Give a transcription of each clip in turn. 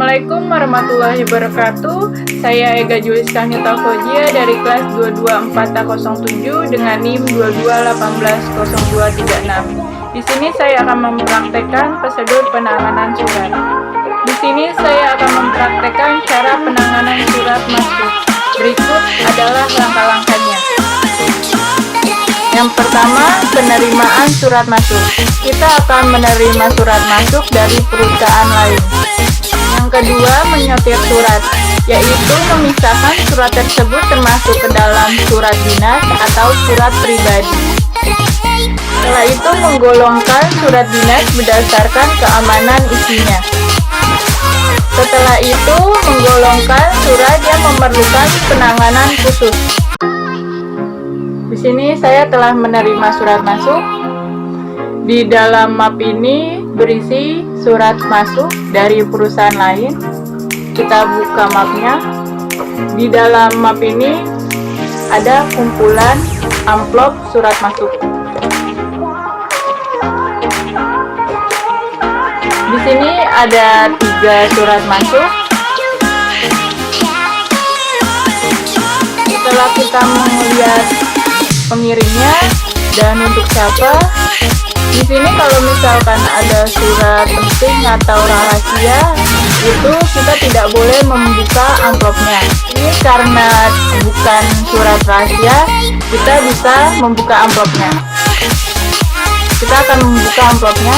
Assalamualaikum warahmatullahi wabarakatuh. Saya Ega Juliska Nita Fojia dari kelas 22407 dengan NIM 22180236. Di sini saya akan mempraktekkan prosedur penanganan surat. Di sini saya akan mempraktekkan cara penanganan surat masuk. Berikut adalah langkah-langkahnya. Yang pertama, penerimaan surat masuk. Kita akan menerima surat masuk dari perusahaan lain. Yang kedua, menyortir surat, yaitu memisahkan surat tersebut termasuk ke dalam surat dinas atau surat pribadi. Setelah itu, menggolongkan surat dinas berdasarkan keamanan isinya. Setelah itu, menggolongkan surat yang memerlukan penanganan khusus. Di sini saya telah menerima surat masuk. Di dalam map ini berisi surat masuk dari perusahaan lain. Kita buka mapnya. Di dalam map ini ada kumpulan amplop surat masuk. Di sini ada 3 surat masuk. Setelah kita melihat pengirimnya dan untuk siapa, di sini kalau misalkan ada surat penting atau rahasia, itu kita tidak boleh membuka amplopnya. Ini karena bukan surat rahasia, kita bisa membuka amplopnya. Kita akan membuka amplopnya.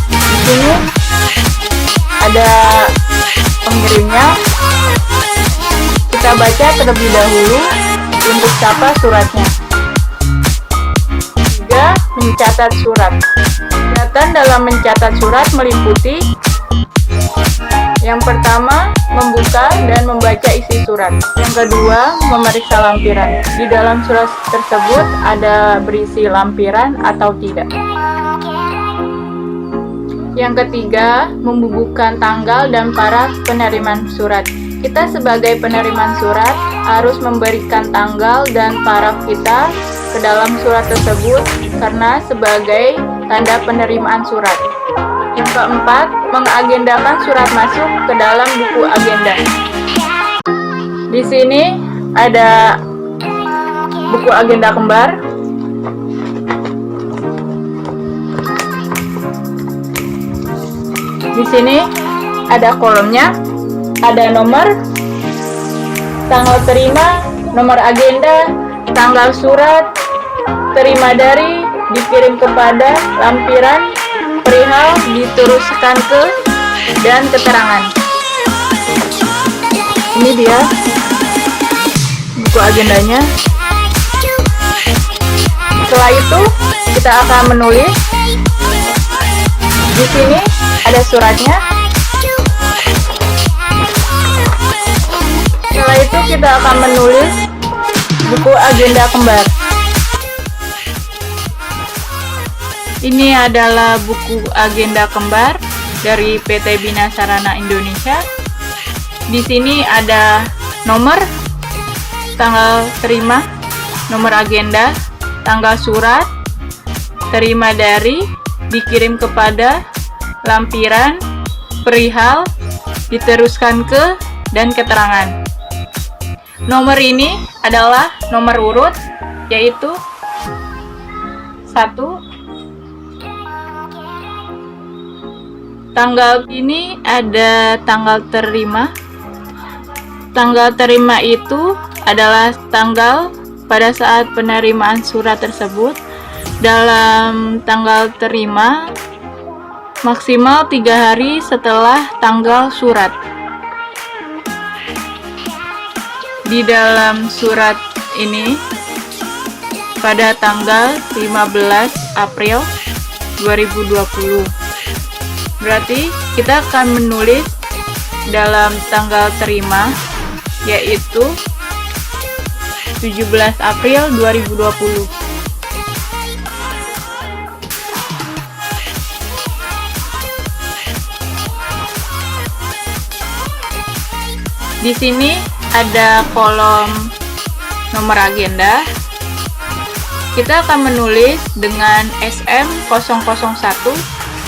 Di sini ada pengirimnya. Kita baca terlebih dahulu untuk siapa suratnya. 3. Mencatat surat. Kegiatan dalam mencatat surat meliputi: yang pertama, membuka dan membaca isi surat. Yang kedua, memeriksa lampiran. Di dalam surat tersebut ada berisi lampiran atau tidak. Yang ketiga, membubuhkan tanggal dan para penerimaan surat. Kita sebagai penerimaan surat harus memberikan tanggal dan paraf kita ke dalam surat tersebut karena sebagai tanda penerimaan surat. Yang keempat, mengagendakan surat masuk ke dalam buku agenda. Di sini ada buku agenda kembar. Di sini ada kolomnya. Ada nomor, tanggal terima, nomor agenda, tanggal surat, terima dari, dikirim kepada, lampiran, perihal, diteruskan ke, dan keterangan. Ini dia buku agendanya. Setelah itu kita akan menulis. Di sini ada suratnya. Setelah itu kita akan menulis buku agenda kembar. Ini adalah buku agenda kembar dari PT Bina Sarana Indonesia. Di sini ada nomor, tanggal terima, nomor agenda, tanggal surat, terima dari, dikirim kepada, lampiran, perihal, diteruskan ke, dan keterangan. Nomor ini adalah nomor urut, yaitu 1. Tanggal ini ada tanggal terima. Tanggal terima itu adalah tanggal pada saat penerimaan surat tersebut. Dalam tanggal terima maksimal 3 hari setelah tanggal surat. Di dalam surat ini pada tanggal 15 April 2020. Berarti kita akan menulis dalam tanggal terima, yaitu 17 April 2020. Di sini ada kolom nomor agenda. Kita akan menulis dengan SM001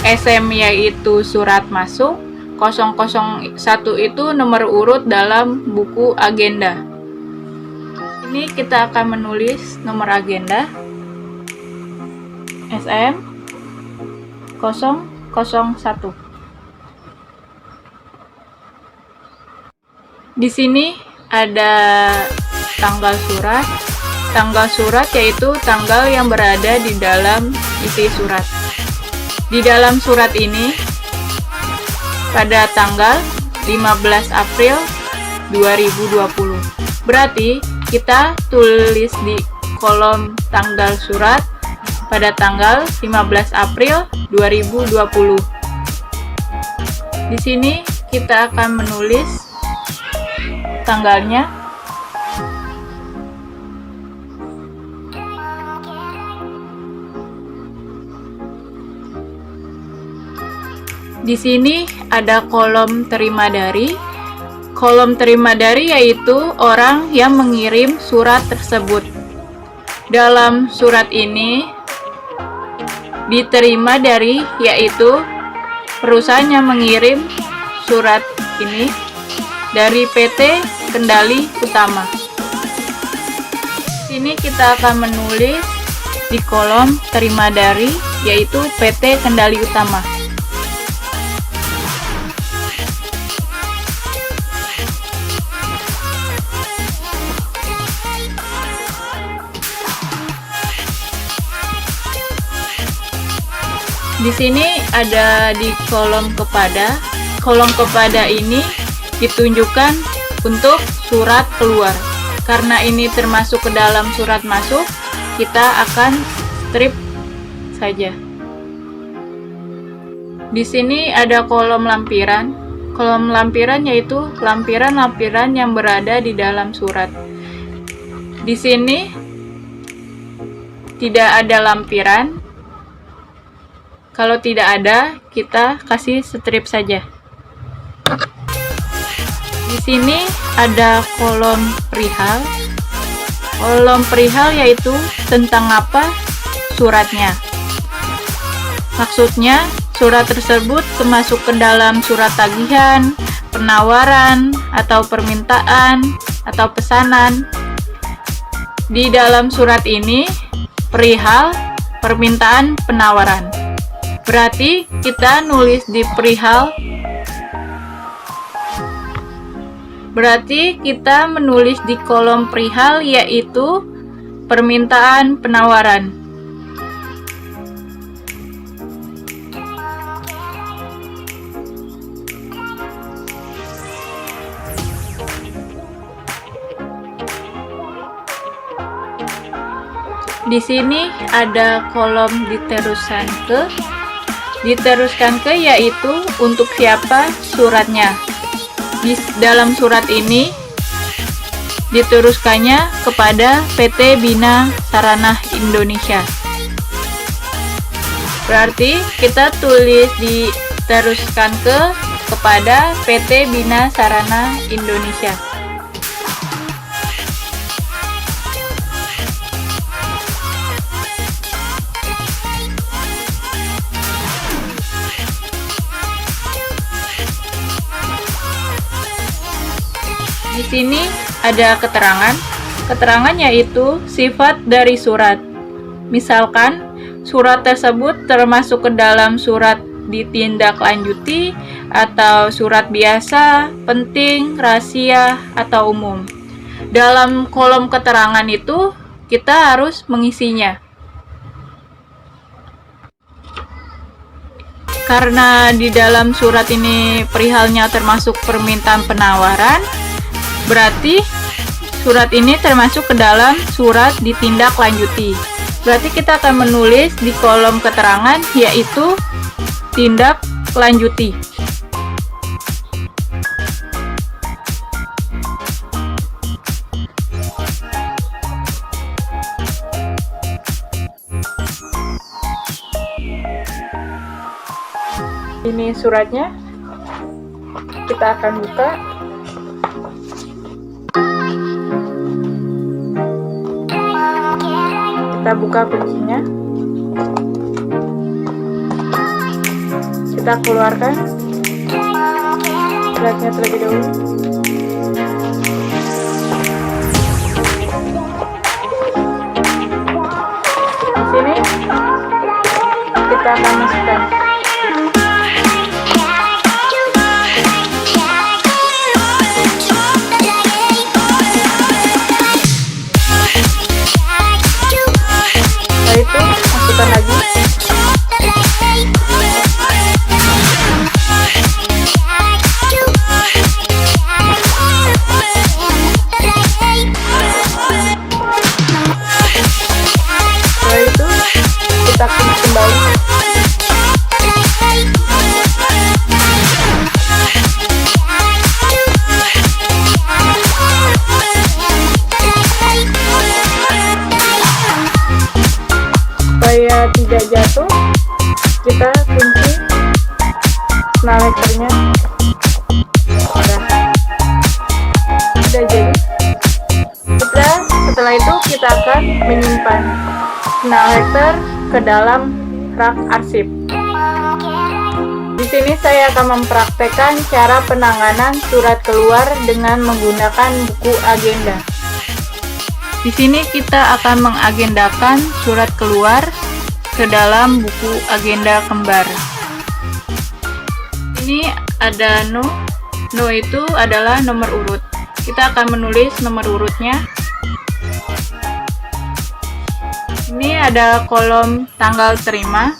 SM yaitu surat masuk, 001 itu nomor urut dalam buku agenda. Ini kita akan menulis nomor agenda SM 001. Di sini ada tanggal surat. Tanggal surat yaitu tanggal yang berada di dalam isi surat. Di dalam surat ini pada tanggal 15 April 2020. Berarti kita tulis di kolom tanggal surat pada tanggal 15 April 2020. Di sini kita akan menulis tanggalnya. Di sini ada kolom terima dari. Kolom terima dari yaitu orang yang mengirim surat tersebut. Dalam surat ini diterima dari yaitu perusahaan yang mengirim surat ini dari PT Kendali Utama. Sini kita akan menulis di kolom terima dari yaitu PT Kendali Utama. Di sini ada di kolom kepada. Kolom kepada ini ditunjukkan untuk surat keluar. Karena ini termasuk ke dalam surat masuk, kita akan strip saja. Di sini ada kolom lampiran. Kolom lampiran yaitu lampiran-lampiran yang berada di dalam surat. Di sini tidak ada lampiran. Kalau tidak ada, kita kasih strip saja. Di sini ada kolom perihal. Kolom perihal yaitu tentang apa suratnya. Maksudnya, surat tersebut termasuk ke dalam surat tagihan, penawaran, atau permintaan, atau pesanan. Di dalam surat ini, perihal, permintaan, penawaran. Berarti kita nulis di perihal. Berarti kita menulis di kolom perihal yaitu permintaan penawaran. Di sini ada kolom diteruskan ke yaitu untuk siapa suratnya. Di dalam surat ini diteruskannya kepada PT Bina Sarana Indonesia. Berarti kita tulis diteruskan kepada PT Bina Sarana Indonesia. Di sini ada keterangan. Keterangan yaitu sifat dari surat. Misalkan surat tersebut termasuk ke dalam surat ditindaklanjuti atau surat biasa, penting, rahasia, atau umum. Dalam kolom keterangan itu kita harus mengisinya. Karena di dalam surat ini perihalnya termasuk permintaan penawaran, berarti surat ini termasuk ke dalam surat ditindaklanjuti. Berarti kita akan menulis di kolom keterangan yaitu tindak lanjuti. Ini suratnya. Kita akan buka. Kita buka kuncinya. kita keluarkan suratnya terlebih dahulu. Di sini kita akan masukkan itu, masukkan lagi. Setelah itu kita klik kembali. Supaya tidak jatuh, kita kunci snalekternya. Sudah jadi. Setelah itu kita akan menyimpan snalekter ke dalam rak arsip. Di sini saya akan mempraktekkan cara penanganan surat keluar dengan menggunakan buku agenda. Di sini kita akan mengagendakan surat keluar ke dalam buku agenda kembar. Ini ada no. No itu adalah nomor urut. Kita akan menulis nomor urutnya. Ini ada kolom tanggal terima.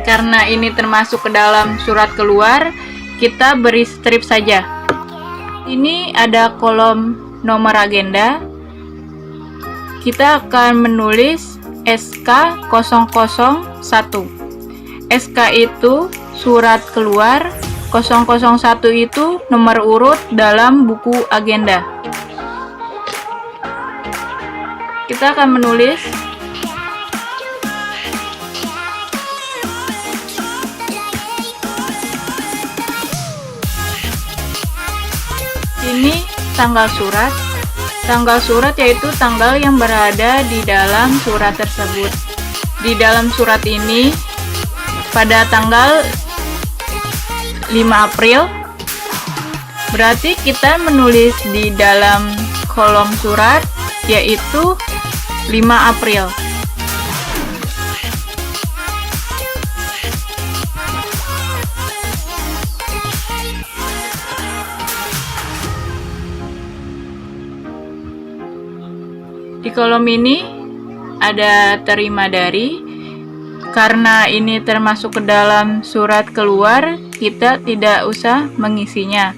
Karena ini termasuk ke dalam surat keluar, kita beri strip saja. Ini ada kolom nomor agenda. Kita akan menulis SK001. SK itu surat keluar, 001 itu nomor urut dalam buku agenda. Kita akan menulis ini tanggal surat. Tanggal surat yaitu tanggal yang berada di dalam surat tersebut. Di dalam surat ini pada tanggal 5 April, berarti kita menulis di dalam kolom surat yaitu 5 April. Di kolom ini ada terima dari. Karena ini termasuk ke dalam surat keluar, kita tidak usah mengisinya.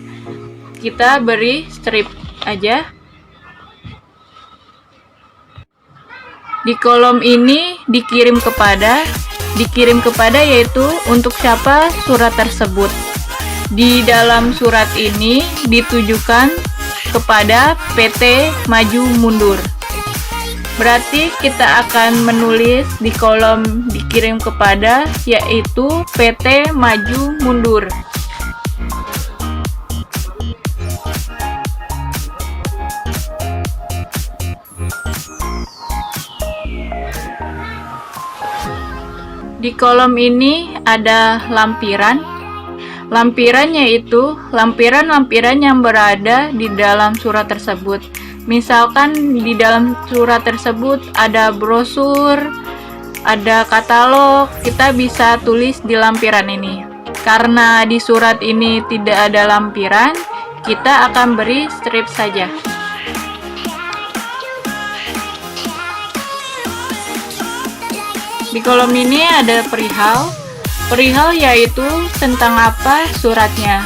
Kita beri strip aja. Di kolom ini dikirim kepada yaitu untuk siapa surat tersebut. Di dalam surat ini ditujukan kepada PT Maju Mundur. Berarti kita akan menulis di kolom dikirim kepada yaitu PT Maju Mundur. Di kolom ini ada lampiran. Lampiran yaitu lampiran-lampiran yang berada di dalam surat tersebut. Misalkan di dalam surat tersebut ada brosur, ada katalog, kita bisa tulis di lampiran ini. Karena di surat ini tidak ada lampiran, kita akan beri strip saja. Di kolom ini ada perihal. Perihal yaitu tentang apa suratnya.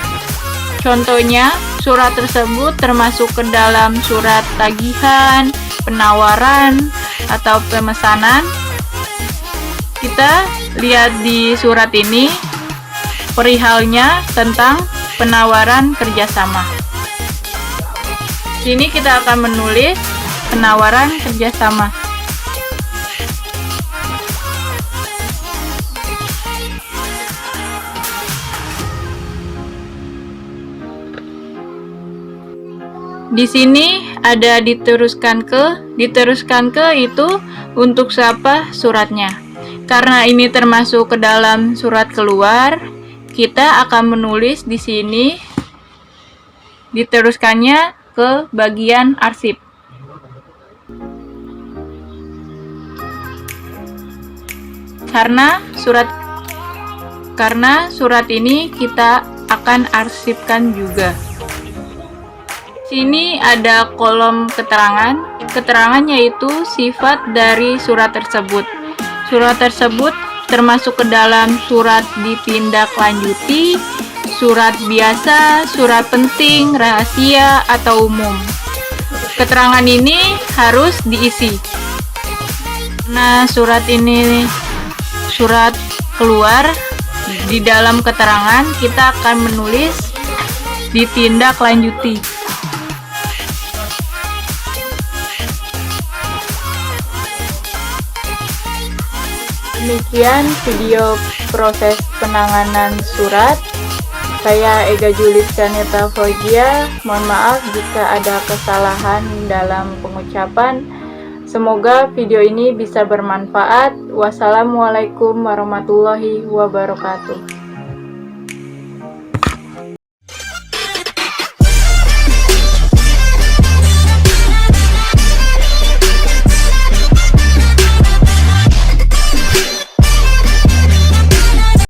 Contohnya, surat tersebut termasuk ke dalam surat tagihan, penawaran, atau pemesanan. Kita lihat di surat ini, perihalnya tentang penawaran kerjasama. Sini kita akan menulis penawaran kerjasama. Di sini ada diteruskan ke itu untuk siapa suratnya. Karena ini termasuk ke dalam surat keluar, kita akan menulis di sini, diteruskannya ke bagian arsip. Karena surat ini kita akan arsipkan juga. Sini ada kolom keterangan. Keterangannya yaitu sifat dari surat tersebut. Surat tersebut termasuk ke dalam surat ditindaklanjuti, surat biasa, surat penting, rahasia, atau umum. Keterangan ini harus diisi. Nah, surat ini surat keluar, di dalam keterangan kita akan menulis ditindaklanjuti. Demikian video proses penanganan surat. Saya Ega Julis Kaneta Fauzia. Mohon maaf jika ada kesalahan dalam pengucapan. Semoga video ini bisa bermanfaat. Wassalamualaikum warahmatullahi wabarakatuh.